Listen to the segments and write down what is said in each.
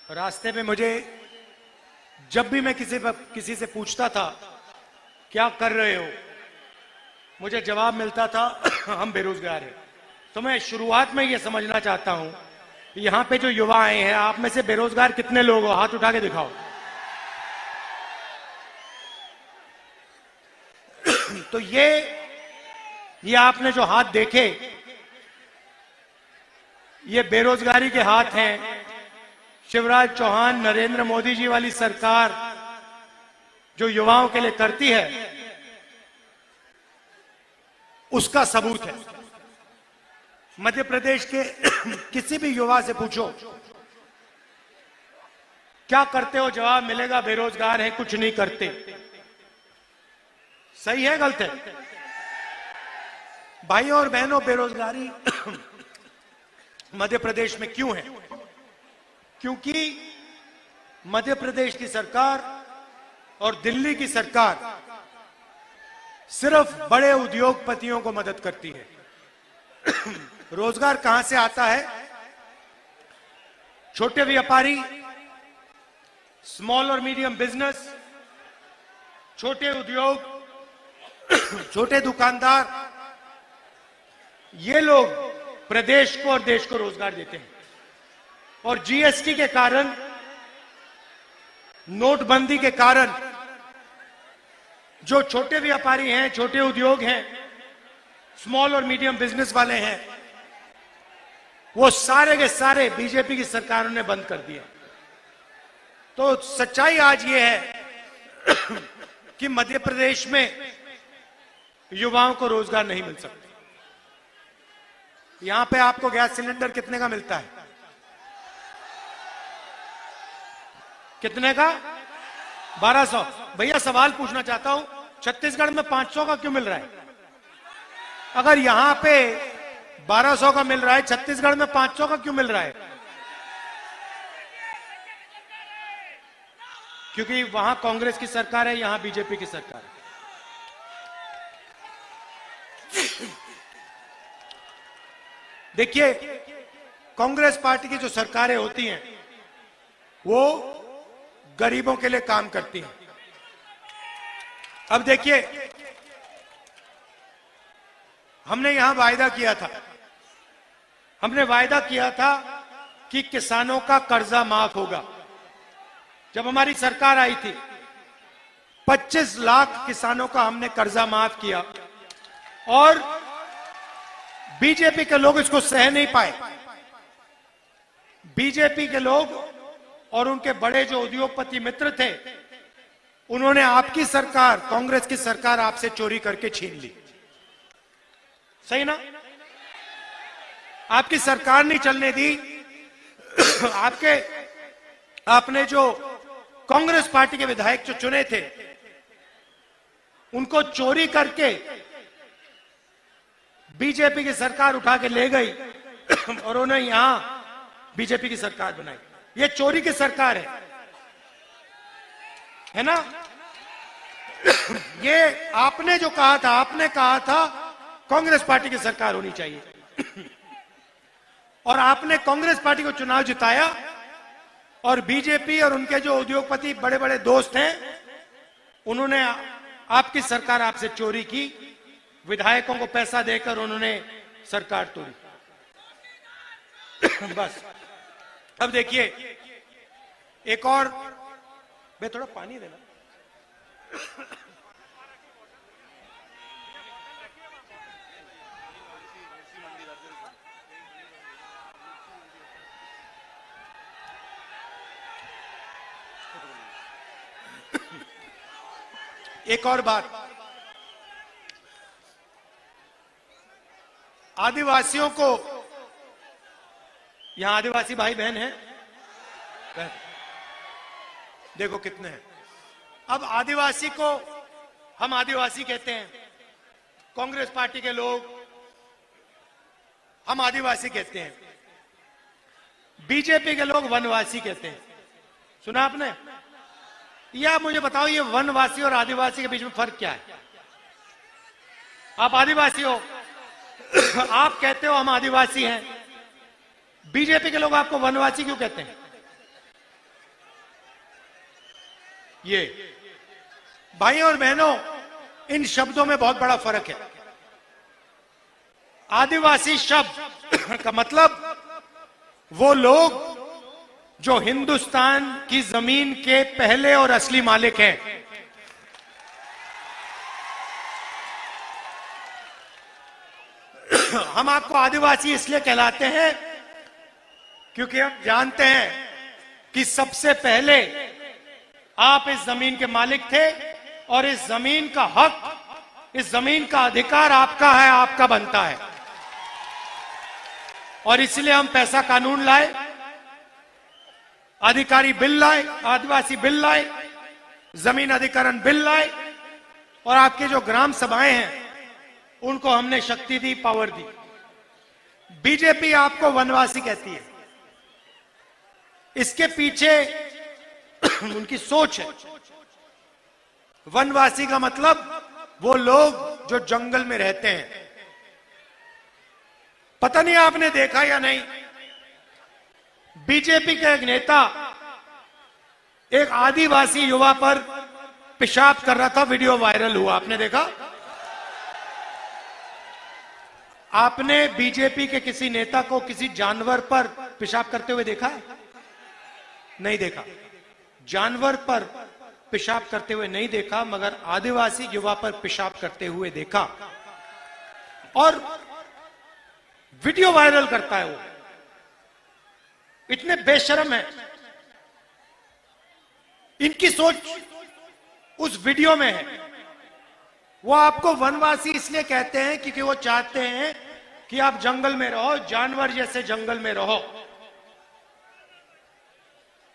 रास्ते में मुझे जब भी मैं किसी से पूछता था क्या कर रहे हो, मुझे जवाब मिलता था हम बेरोजगार हैं। तो मैं शुरुआत में ये समझना चाहता हूं, यहां पे जो युवा आए हैं, आप में से बेरोजगार कितने लोग हो? हाथ उठा के दिखाओ। तो ये आपने जो हाथ देखे, ये बेरोजगारी के हाथ हैं। शिवराज चौहान, नरेंद्र मोदी जी वाली सरकार जो युवाओं के लिए करती है, उसका सबूत है। मध्य प्रदेश के किसी भी युवा से पूछो क्या करते हो, जवाब मिलेगा बेरोजगार है, कुछ नहीं करते। सही है गलत है? भाइयों और बहनों, बेरोजगारी मध्य प्रदेश में क्यों है? क्योंकि मध्य प्रदेश की सरकार और दिल्ली की सरकार सिर्फ बड़े उद्योगपतियों को मदद करती है। रोजगार कहां से आता है? छोटे व्यापारी, स्मॉल और मीडियम बिजनेस, छोटे उद्योग, छोटे दुकानदार, ये लोग प्रदेश को और देश को रोजगार देते हैं। और जीएसटी के कारण, नोटबंदी के कारण जो छोटे व्यापारी हैं, छोटे उद्योग हैं, स्मॉल और मीडियम बिजनेस वाले हैं, वो सारे के सारे बीजेपी की सरकारों ने बंद कर दिया। तो सच्चाई आज ये है कि मध्य प्रदेश में युवाओं को रोजगार नहीं मिल सकता। यहां पे आपको गैस सिलेंडर कितने का मिलता है? कितने का? 1200। भैया सवाल पूछना चाहता हूं, छत्तीसगढ़ में 500 का क्यों मिल रहा है? अगर यहां पे 1200 का मिल रहा है, छत्तीसगढ़ में 500 का क्यों मिल रहा है? क्योंकि वहां कांग्रेस की सरकार है, यहां बीजेपी की सरकार है। देखिए, कांग्रेस पार्टी की जो सरकारें होती हैं वो गरीबों के लिए काम करती हैं। अब देखिए, हमने यहां वायदा किया था, हमने वायदा किया था कि किसानों का कर्जा माफ होगा। जब हमारी सरकार आई थी, 25 लाख किसानों का हमने कर्जा माफ किया और बीजेपी के लोग इसको सह नहीं पाए। बीजेपी के लोग और उनके बड़े जो उद्योगपति मित्र थे, उन्होंने आपकी सरकार, कांग्रेस की सरकार, आपसे चोरी करके छीन ली। सही ना? आपकी सरकार नहीं चलने दी। आपने जो कांग्रेस पार्टी के विधायक जो चुने थे, उनको चोरी करके बीजेपी की सरकार उठा के ले गई और उन्हें यहां बीजेपी की सरकार बनाई। ये चोरी की सरकार है ना? ये आपने जो कहा था, आपने कहा था कांग्रेस पार्टी की सरकार होनी चाहिए और आपने कांग्रेस पार्टी को चुनाव जिताया और बीजेपी और उनके जो उद्योगपति बड़े बड़े दोस्त हैं, उन्होंने आपकी सरकार आपसे चोरी की, विधायकों को पैसा देकर उन्होंने सरकार तोड़ी। बस। अब देखिए, एक और, मैं थोड़ा पानी देना। एक और बात, आदिवासियों को, यहां आदिवासी भाई बहन हैं? देखो कितने हैं। अब आदिवासी को हम आदिवासी कहते हैं, कांग्रेस पार्टी के लोग हम आदिवासी कहते हैं, बीजेपी के लोग वनवासी कहते हैं। सुना आपने? या मुझे बताओ, ये वनवासी और आदिवासी के बीच में फर्क क्या है? आप आदिवासी हो, आप कहते हो हम आदिवासी हैं, बीजेपी के लोग आपको वनवासी क्यों कहते हैं? ये भाइयों और बहनों, इन शब्दों में बहुत बड़ा फर्क है। आदिवासी शब्द का मतलब वो लोग जो हिंदुस्तान की जमीन के पहले और असली मालिक हैं। हम आपको आदिवासी इसलिए कहलाते हैं क्योंकि हम जानते हैं कि सबसे पहले आप इस जमीन के मालिक थे और इस जमीन का हक, इस जमीन का अधिकार आपका है, आपका बनता है। और इसलिए हम पैसा कानून लाए, अधिकारी बिल लाए, आदिवासी बिल लाए, जमीन अधिकरण बिल लाए, और आपके जो ग्राम सभाएं हैं उनको हमने शक्ति दी, पावर दी। बीजेपी आपको वनवासी कहती है, इसके पीछे उनकी सोच है। वनवासी का मतलब वो लोग जो जंगल में रहते हैं। पता नहीं आपने देखा या नहीं, बीजेपी का एक नेता एक आदिवासी युवा पर पेशाब कर रहा था, वीडियो वायरल हुआ, आपने देखा? आपने बीजेपी के किसी नेता को किसी जानवर पर पेशाब करते हुए देखा है? नहीं देखा। जानवर पर पेशाब करते हुए नहीं देखा, मगर आदिवासी युवा पर पेशाब करते हुए देखा, और वीडियो वायरल करता है वो। इतने बेशर्म है। इनकी सोच उस वीडियो में है। वो आपको वनवासी इसलिए कहते हैं क्योंकि वो चाहते हैं कि आप जंगल में रहो, जानवर जैसे जंगल में रहो।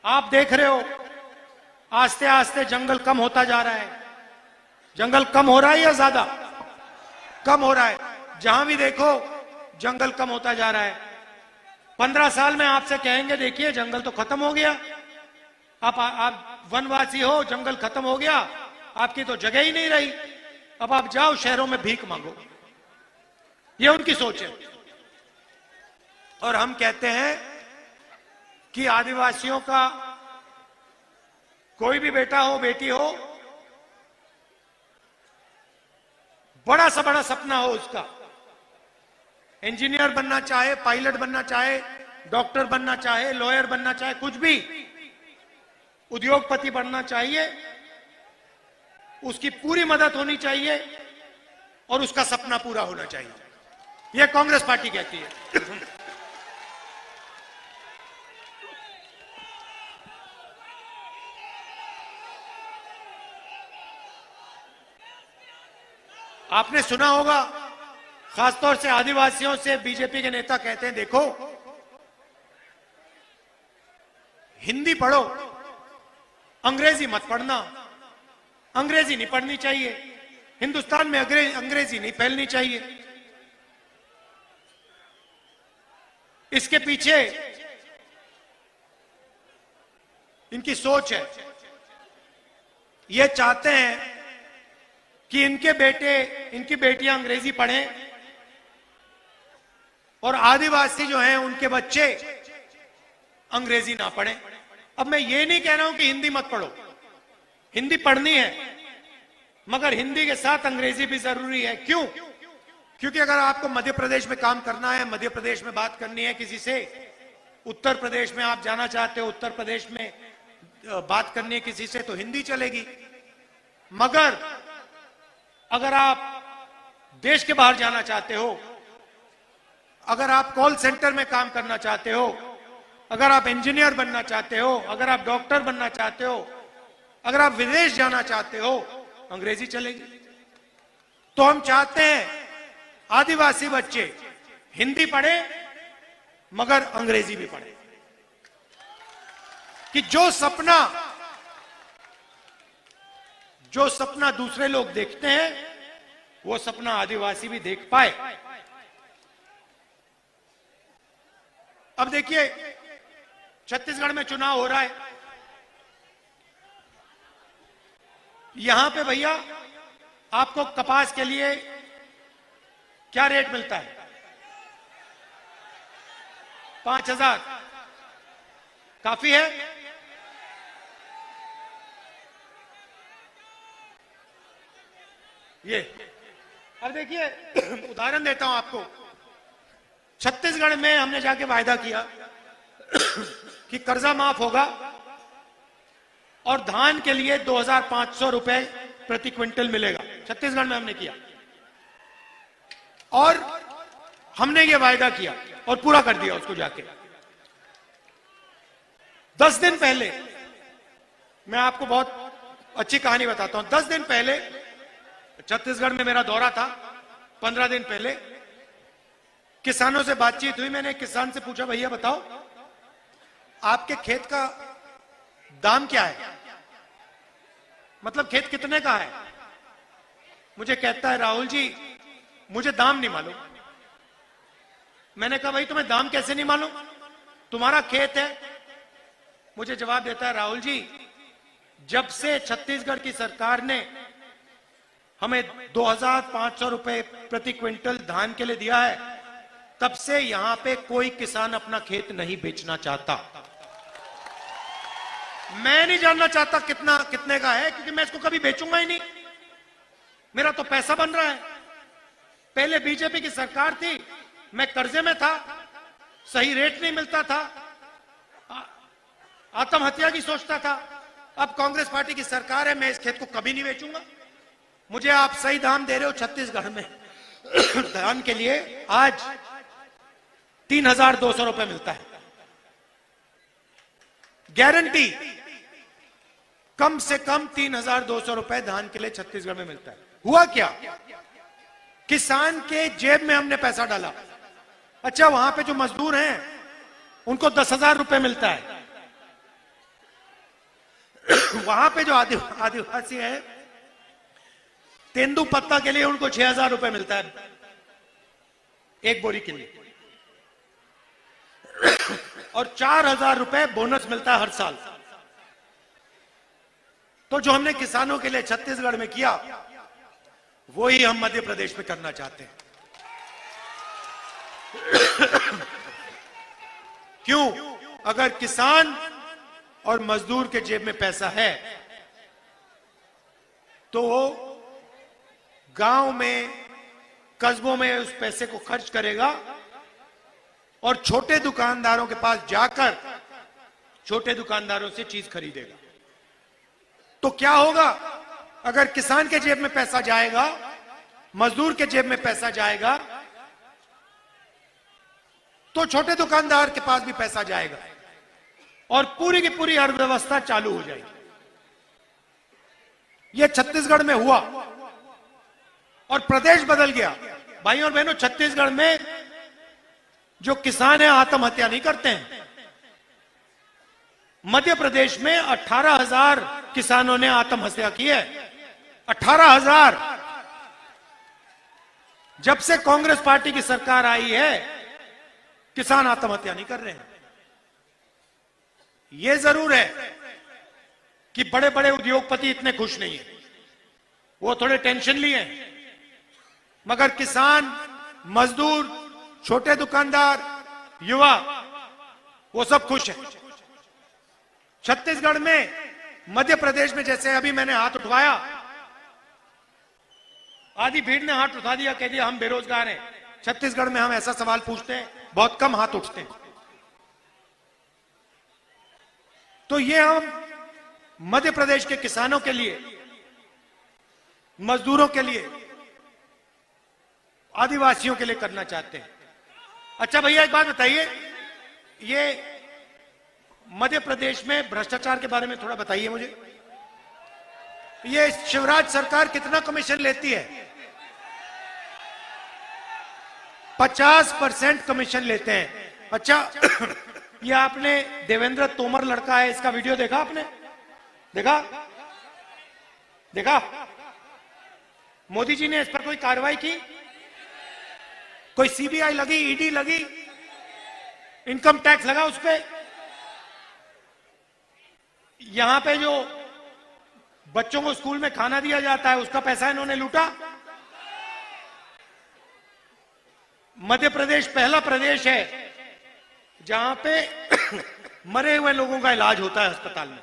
आप देख रहे हो आस्ते आस्ते जंगल कम होता जा रहा है। जंगल कम हो रहा है या ज्यादा? कम हो रहा है। जहां भी देखो जंगल कम होता जा रहा है। 15 साल में आपसे कहेंगे देखिए जंगल तो खत्म हो गया, आप वनवासी हो, जंगल खत्म हो गया, आपकी तो जगह ही नहीं रही, अब आप जाओ शहरों में भीख मांगो। ये उनकी सोच है। और हम कहते हैं कि आदिवासियों का कोई भी बेटा हो, बेटी हो, बड़ा सा बड़ा सपना हो उसका, इंजीनियर बनना चाहे, पायलट बनना चाहे, डॉक्टर बनना चाहे, लॉयर बनना चाहे, कुछ भी, उद्योगपति बनना चाहिए, उसकी पूरी मदद होनी चाहिए और उसका सपना पूरा होना चाहिए। यह कांग्रेस पार्टी कहती है। आपने सुना होगा, खासतौर से आदिवासियों से बीजेपी के नेता कहते हैं देखो हिंदी पढ़ो, अंग्रेजी मत पढ़ना। अंग्रेजी नहीं पढ़नी चाहिए, हिंदुस्तान में अंग्रेजी नहीं फैलनी चाहिए। इसके पीछे इनकी सोच है। ये चाहते हैं कि इनके बेटे, इनकी बेटियां अंग्रेजी पढ़ें और आदिवासी जो हैं उनके बच्चे अंग्रेजी ना पढ़ें। अब मैं ये नहीं कह रहा हूं कि हिंदी मत पढ़ो, हिंदी पढ़नी है, मगर हिंदी के साथ अंग्रेजी भी जरूरी है। क्यों? क्योंकि अगर आपको मध्य प्रदेश में काम करना है, मध्य प्रदेश में बात करनी है किसी से, उत्तर प्रदेश में आप जाना चाहते हो, उत्तर प्रदेश में बात करनी है किसी से, तो हिंदी चलेगी। मगर अगर आप देश के बाहर जाना चाहते हो, अगर आप कॉल सेंटर में काम करना चाहते हो, अगर आप इंजीनियर बनना चाहते हो, अगर आप डॉक्टर बनना चाहते हो, अगर आप विदेश जाना चाहते हो, अंग्रेजी चलेगी। तो हम चाहते हैं आदिवासी बच्चे हिंदी पढ़े मगर अंग्रेजी भी पढ़े, कि जो सपना दूसरे लोग देखते हैं वो सपना आदिवासी भी देख पाए। अब देखिए छत्तीसगढ़ में चुनाव हो रहा है। यहां पे भैया आपको कपास के लिए क्या रेट मिलता है? 5,000 काफी है? ये अब देखिए, उदाहरण देता हूं आपको। छत्तीसगढ़ में हमने जाके वायदा किया कि कर्जा माफ होगा और धान के लिए 2,500 रुपए प्रति क्विंटल मिलेगा। छत्तीसगढ़ में हमने किया और हमने ये वायदा किया और पूरा कर दिया उसको जाके। 10 दिन पहले, मैं आपको बहुत अच्छी कहानी बताता हूं। 10 दिन पहले छत्तीसगढ़ में मेरा दौरा था। 15 दिन पहले किसानों से बातचीत हुई। मैंने एक किसान से पूछा, भैया बताओ आपके खेत का दाम क्या है, मतलब खेत कितने का है? मुझे कहता है, राहुल जी मुझे दाम नहीं मालूम। मैंने कहा, भाई तुम्हें दाम कैसे नहीं मालूम, तुम्हारा खेत है? मुझे जवाब देता है, राहुल जी जब से छत्तीसगढ़ की सरकार ने हमें 2,500 रुपए प्रति क्विंटल धान के लिए दिया है, तब से यहां पे कोई किसान अपना खेत नहीं बेचना चाहता। मैं नहीं जानना चाहता कितने का है, क्योंकि मैं इसको कभी बेचूंगा ही नहीं। मेरा तो पैसा बन रहा है। पहले बीजेपी की सरकार थी, मैं कर्जे में था, सही रेट नहीं मिलता था, आत्महत्या की सोचता था। अब कांग्रेस पार्टी की सरकार है, मैं इस खेत को कभी नहीं बेचूंगा। मुझे आप सही दाम दे रहे हो छत्तीसगढ़ में धान के लिए आज 3,200 रुपए मिलता है, गारंटी कम से कम 3,200 रुपए धान के लिए छत्तीसगढ़ में मिलता है। हुआ क्या, किसान के जेब में हमने पैसा डाला। अच्छा, वहां पे जो मजदूर हैं उनको 10,000 रुपए मिलता है। वहां पे जो आदिवासी है, तेंदू पत्ता के लिए उनको 6,000 रुपए मिलता है एक बोरी के लिए, और 4,000 रुपए बोनस मिलता है हर साल। तो जो हमने किसानों के लिए छत्तीसगढ़ में किया, वो ही हम मध्य प्रदेश में करना चाहते हैं। क्यों? अगर किसान और मजदूर के जेब में पैसा है तो वो गांव में, कस्बों में उस पैसे को खर्च करेगा और छोटे दुकानदारों के पास जाकर छोटे दुकानदारों से चीज खरीदेगा। तो क्या होगा, अगर किसान के जेब में पैसा जाएगा, मजदूर के जेब में पैसा जाएगा, तो छोटे दुकानदार के पास भी पैसा जाएगा और पूरी की पूरी अर्थव्यवस्था चालू हो जाएगी। यह छत्तीसगढ़ में हुआ और प्रदेश बदल गया। भाइयों और बहनों, छत्तीसगढ़ में जो किसान है आत्महत्या नहीं करते हैं। मध्य प्रदेश में 18,000 किसानों ने आत्महत्या की है। 18,000। जब से कांग्रेस पार्टी की सरकार आई है, किसान आत्महत्या नहीं कर रहे हैं। यह जरूर है कि बड़े बड़े उद्योगपति इतने खुश नहीं है, वो थोड़े टेंशन लिए हैं, मगर किसान, मजदूर, छोटे दुकानदार, युवा, वो सब खुश हैं। छत्तीसगढ़ में, मध्य प्रदेश में, जैसे अभी मैंने हाथ उठवाया, आधी भीड़ ने हाथ उठा दिया, कह दिया हम बेरोजगार हैं। छत्तीसगढ़ में हम ऐसा सवाल पूछते हैं, बहुत कम हाथ उठते हैं। तो ये हम मध्य प्रदेश के किसानों के लिए, मजदूरों के लिए, आदिवासियों के लिए करना चाहते हैं। अच्छा भैया, एक बात बताइए, ये मध्य प्रदेश में भ्रष्टाचार के बारे में थोड़ा बताइए मुझे। ये शिवराज सरकार कितना कमीशन लेती है? 50% कमीशन लेते हैं। अच्छा, ये आपने देवेंद्र तोमर लड़का है, इसका वीडियो देखा आपने? देखा? मोदी जी ने इस पर कोई कार्रवाई की? कोई सीबीआई लगी, ईडी लगी, इनकम टैक्स लगा उस पे? यहां पे जो बच्चों को स्कूल में खाना दिया जाता है, उसका पैसा इन्होंने लूटा? मध्य प्रदेश पहला प्रदेश है जहां पे मरे हुए लोगों का इलाज होता है अस्पताल में।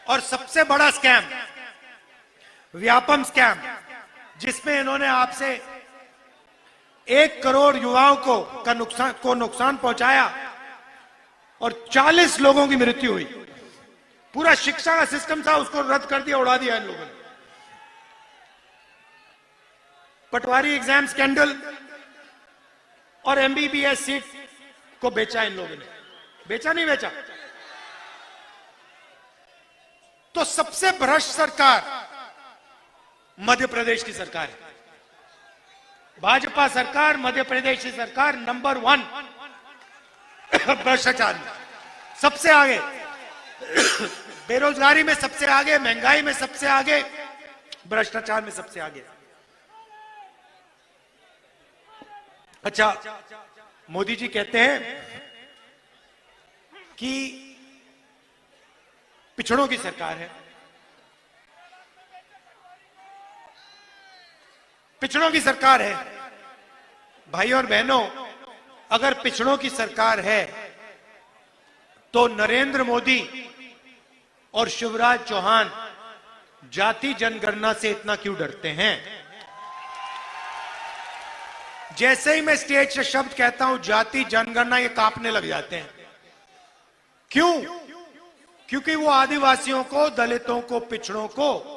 और सबसे बड़ा स्कैम, व्यापम स्कैम, जिसमें इन्होंने आपसे 1 करोड़ युवाओं को नुकसान पहुंचाया और 40 लोगों की मृत्यु हुई। पूरा शिक्षा का सिस्टम था, उसको रद्द कर दिया, उड़ा दिया इन लोगों ने। पटवारी एग्जाम स्कैंडल और एमबीबीएस सीट को बेचा इन लोगों ने। बेचा नहीं बेचा? तो सबसे भ्रष्ट सरकार मध्य प्रदेश की सरकार है। भाजपा सरकार, मध्य प्रदेश की सरकार नंबर 1 भ्रष्टाचार में सबसे आगे, बेरोजगारी में सबसे आगे, महंगाई में सबसे आगे, भ्रष्टाचार में सबसे आगे। अच्छा, मोदी जी कहते हैं कि पिछड़ों की सरकार है। पिछड़ों की सरकार है। भाई और बहनों, अगर पिछड़ों की सरकार है तो नरेंद्र मोदी और शिवराज चौहान जाति जनगणना से इतना क्यों डरते हैं? जैसे ही मैं स्टेज से शब्द कहता हूं जाति जनगणना, ये कांपने लग जाते हैं। क्यों? क्योंकि वो आदिवासियों को, दलितों को, पिछड़ों को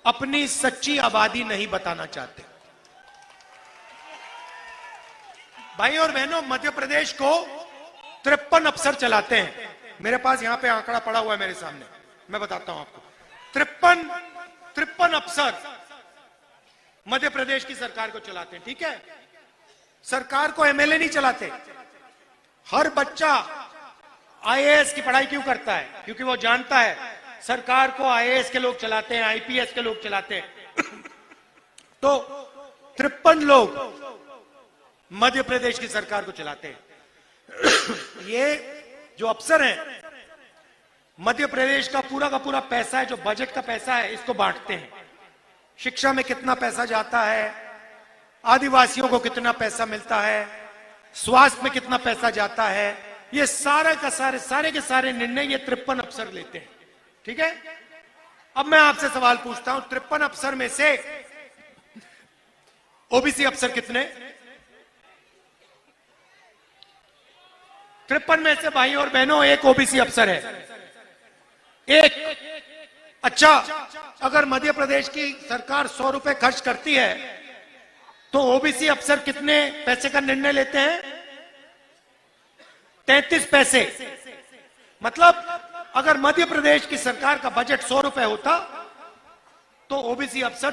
अपनी सच्ची आबादी नहीं बताना चाहते। भाई और बहनों, मध्य प्रदेश को 53 अफसर चलाते हैं। मेरे पास यहां पे आंकड़ा पड़ा हुआ है मेरे सामने, मैं बताता हूं आपको। 53 अफसर मध्य प्रदेश की सरकार को चलाते हैं। ठीक है, सरकार को एमएलए नहीं चलाते। हर बच्चा आईएएस की पढ़ाई क्यों करता है? क्योंकि वो जानता है सरकार को आईएएस के लोग चलाते हैं, आईपीएस के लोग चलाते हैं। तो 53 लोग मध्य प्रदेश की सरकार को चलाते हैं। ये जो अफसर हैं, मध्य प्रदेश का पूरा पैसा है, जो बजट का पैसा है, इसको बांटते हैं। शिक्षा में कितना पैसा जाता है, आदिवासियों को कितना पैसा मिलता है, स्वास्थ्य में कितना पैसा जाता है, ये सारे के सारे निर्णय ये 53 अफसर लेते हैं। ठीक है, अब मैं आपसे सवाल पूछता हूं, 53 अफसर में से ओबीसी अफसर कितने? 53 में से भाई और बहनों एक ओबीसी अफसर है, एक। अच्छा, अगर मध्य प्रदेश की सरकार 100 रुपए खर्च करती है तो ओबीसी अफसर कितने पैसे का निर्णय लेते हैं? 33 पैसे। मतलब अगर मध्य प्रदेश की सरकार का बजट 100 रुपए होता तो ओबीसी अफसर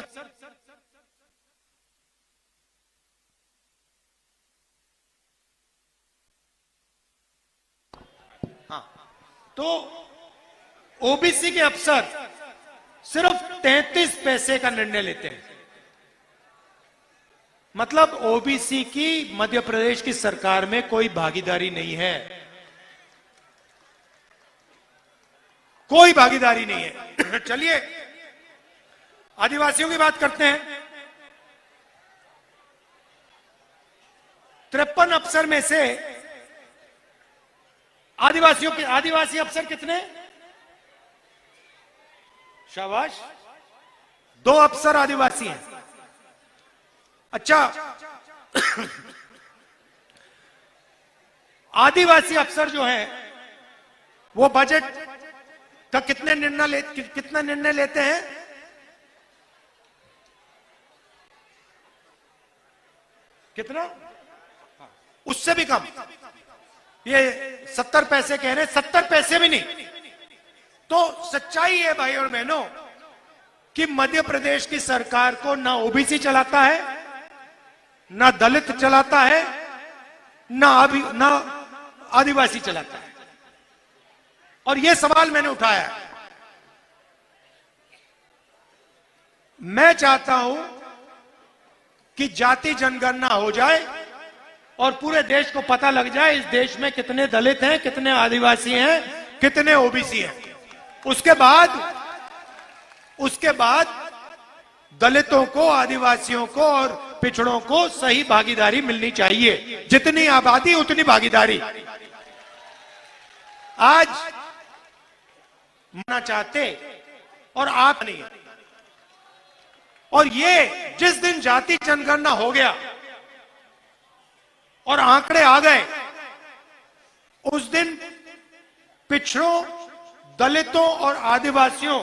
तो ओबीसी के अफसर सिर्फ 33 पैसे का निर्णय लेते हैं। मतलब ओबीसी की मध्य प्रदेश की सरकार में कोई भागीदारी नहीं है, कोई भागीदारी नहीं है। चलिए आदिवासियों की बात करते हैं। 53 अफसर में से आदिवासी अफसर कितने? शाबाश, 2 अफसर आदिवासी हैं। अच्छा, आदिवासी अफसर जो हैं वो बजट का कितना निर्णय लेते हैं? कितना? उससे भी कम। ये 70 पैसे कह रहे हैं, 70 पैसे भी नहीं। तो सच्चाई है भाई और बहनों कि मध्य प्रदेश की सरकार को ना ओबीसी चलाता है, ना दलित चलाता है, ना आदिवासी चलाता है। और यह सवाल मैंने उठाया है। मैं चाहता हूं कि जाति जनगणना हो जाए और पूरे देश को पता लग जाए इस देश में कितने दलित हैं, कितने आदिवासी हैं, कितने ओबीसी हैं। उसके बाद दलितों को, आदिवासियों को और पिछड़ों को सही भागीदारी मिलनी चाहिए। जितनी आबादी उतनी भागीदारी। आज मानना चाहते और आप नहीं। और ये जिस दिन जाति जनगणना हो गया और आंकड़े आ गए, उस दिन पिछड़ों, दलितों और आदिवासियों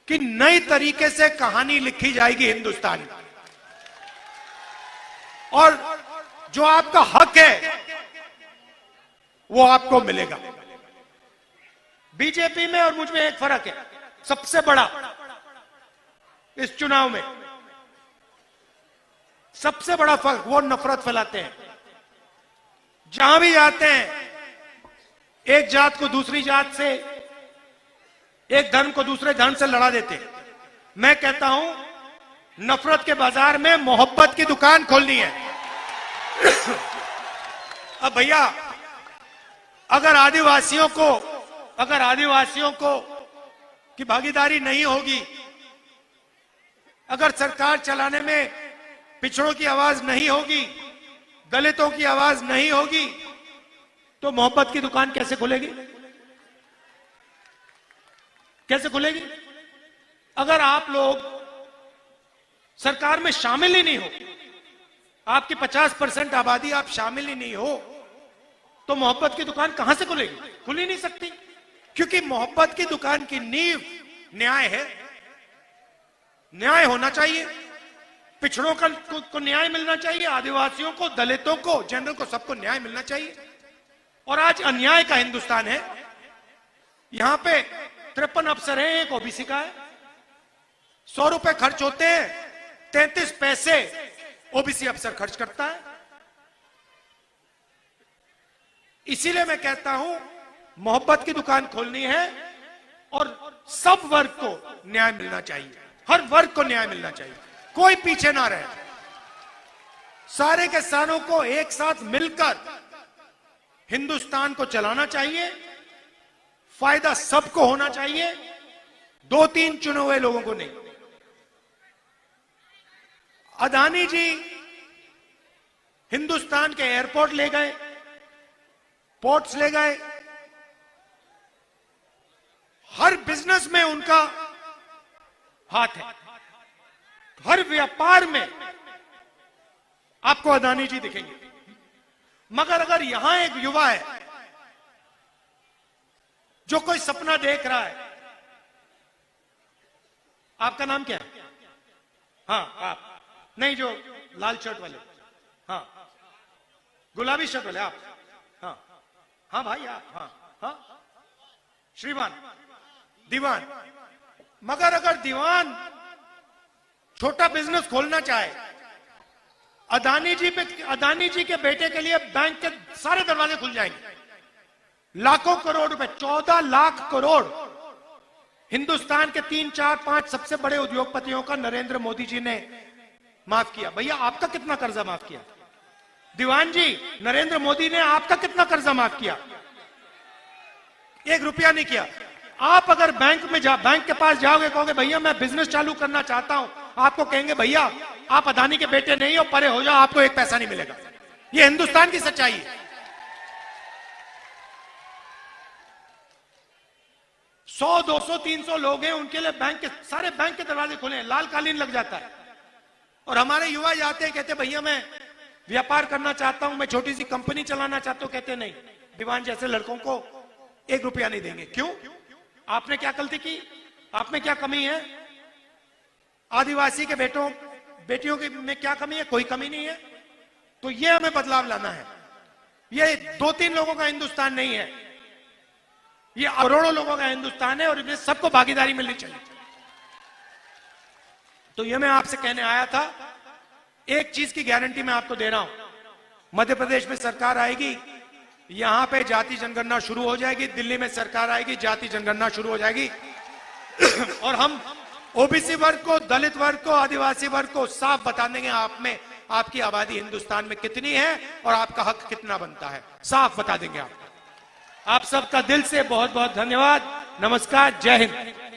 की नई तरीके से कहानी लिखी जाएगी हिंदुस्तान में। और जो आपका हक है वो आपको मिलेगा। बीजेपी में और मुझ में एक फर्क है, सबसे बड़ा इस चुनाव में सबसे बड़ा फर्क, वो नफरत फैलाते हैं। जहां भी जाते हैं एक जात को दूसरी जात से, एक धर्म को दूसरे धर्म से लड़ा देते हैं। मैं कहता हूं नफरत के बाजार में मोहब्बत की दुकान खोलनी है। अब भैया अगर आदिवासियों को की भागीदारी नहीं होगी, अगर सरकार चलाने में पिछड़ों की आवाज नहीं होगी, दलितों की आवाज नहीं होगी, तो मोहब्बत की दुकान कैसे खुलेगी? कैसे खुलेगी? अगर आप लोग सरकार में शामिल ही नहीं हो, आपकी 50% आबादी आप शामिल ही नहीं हो, तो मोहब्बत की दुकान कहां से खुलेगी? खुल ही नहीं सकती, क्योंकि मोहब्बत की दुकान की नींव न्याय है। न्याय होना चाहिए, पिछड़ों को न्याय मिलना चाहिए, आदिवासियों को, दलितों को, जनरल को, सबको न्याय मिलना चाहिए। और आज अन्याय का हिंदुस्तान है। यहां पे 53 अफसर हैं, एक ओबीसी का है। 100 रुपए खर्च होते हैं, 33 पैसे ओबीसी अफसर खर्च करता है। इसीलिए मैं कहता हूं मोहब्बत की दुकान खोलनी है और सब वर्ग को न्याय मिलना चाहिए, हर वर्ग को न्याय मिलना चाहिए, कोई पीछे ना रहे। सारे किसानों को एक साथ मिलकर हिंदुस्तान को चलाना चाहिए, फायदा सबको होना चाहिए, 2-3 चुने हुए लोगों को नहीं। अदानी जी हिंदुस्तान के एयरपोर्ट ले गए, पोर्ट्स ले गए, हर बिजनेस में उनका हाथ है, हर व्यापार में आपको अदानी जी दिखेंगे। मगर अगर यहां एक युवा है जो कोई सपना देख रहा है, आपका नाम क्या है? हाँ, आप नहीं, जो लाल शर्ट वाले, हाँ, गुलाबी शर्ट वाले आप, हाँ हाँ भाई आप, हाँ हाँ, श्रीमान, दीवान। मगर अगर दीवान छोटा बिजनेस खोलना चाहे, अदानी जी के बेटे के लिए बैंक के सारे दरवाजे खुल जाएंगे। लाखों करोड़ रुपए, 14 लाख करोड़ हिंदुस्तान के 3, 4, 5 सबसे बड़े उद्योगपतियों का नरेंद्र मोदी जी ने माफ किया। भैया आपका कितना कर्जा माफ किया? दीवान जी, नरेंद्र मोदी ने आपका कितना कर्जा माफ किया? 1 रुपया नहीं किया। आप अगर बैंक के पास जाओगे, कहोगे भैया मैं बिजनेस चालू करना चाहता हूं, आपको कहेंगे भैया आप अदानी के बेटे नहीं हो, परे हो जाओ, आपको 1 पैसा नहीं मिलेगा। ये हिंदुस्तान की सच्चाई है। 100, 200, 300 लोग हैं, उनके लिए सारे बैंक के दरवाजे खुले हैं, लाल कालीन लग जाता है। और हमारे युवा जाते हैं, कहते भैया मैं व्यापार करना चाहता हूं, मैं छोटी सी कंपनी चलाना चाहता हूं, कहते नहीं, दीवान जैसे लड़कों को 1 रुपया नहीं देंगे। क्यों? आपने क्या गलती की? आप में क्या कमी है? आदिवासी के बेटियों में क्या कमी है? कोई कमी नहीं है। तो ये हमें बदलाव लाना है। ये 2-3 लोगों का हिंदुस्तान नहीं है, ये करोड़ों लोगों का हिंदुस्तान है और इसमें सबको भागीदारी मिलनी चाहिए। तो ये मैं आपसे कहने आया था। एक चीज की गारंटी मैं आपको दे रहा हूं, मध्य प्रदेश में सरकार आएगी, यहां पे जाति जनगणना शुरू हो जाएगी, दिल्ली में सरकार आएगी, जाति जनगणना शुरू हो जाएगी। और हम ओबीसी वर्ग को, दलित वर्ग को, आदिवासी वर्ग को साफ बता देंगे आपकी आबादी हिंदुस्तान में कितनी है और आपका हक कितना बनता है, साफ बता देंगे आप सबका दिल से बहुत बहुत धन्यवाद। नमस्कार, जय हिंद।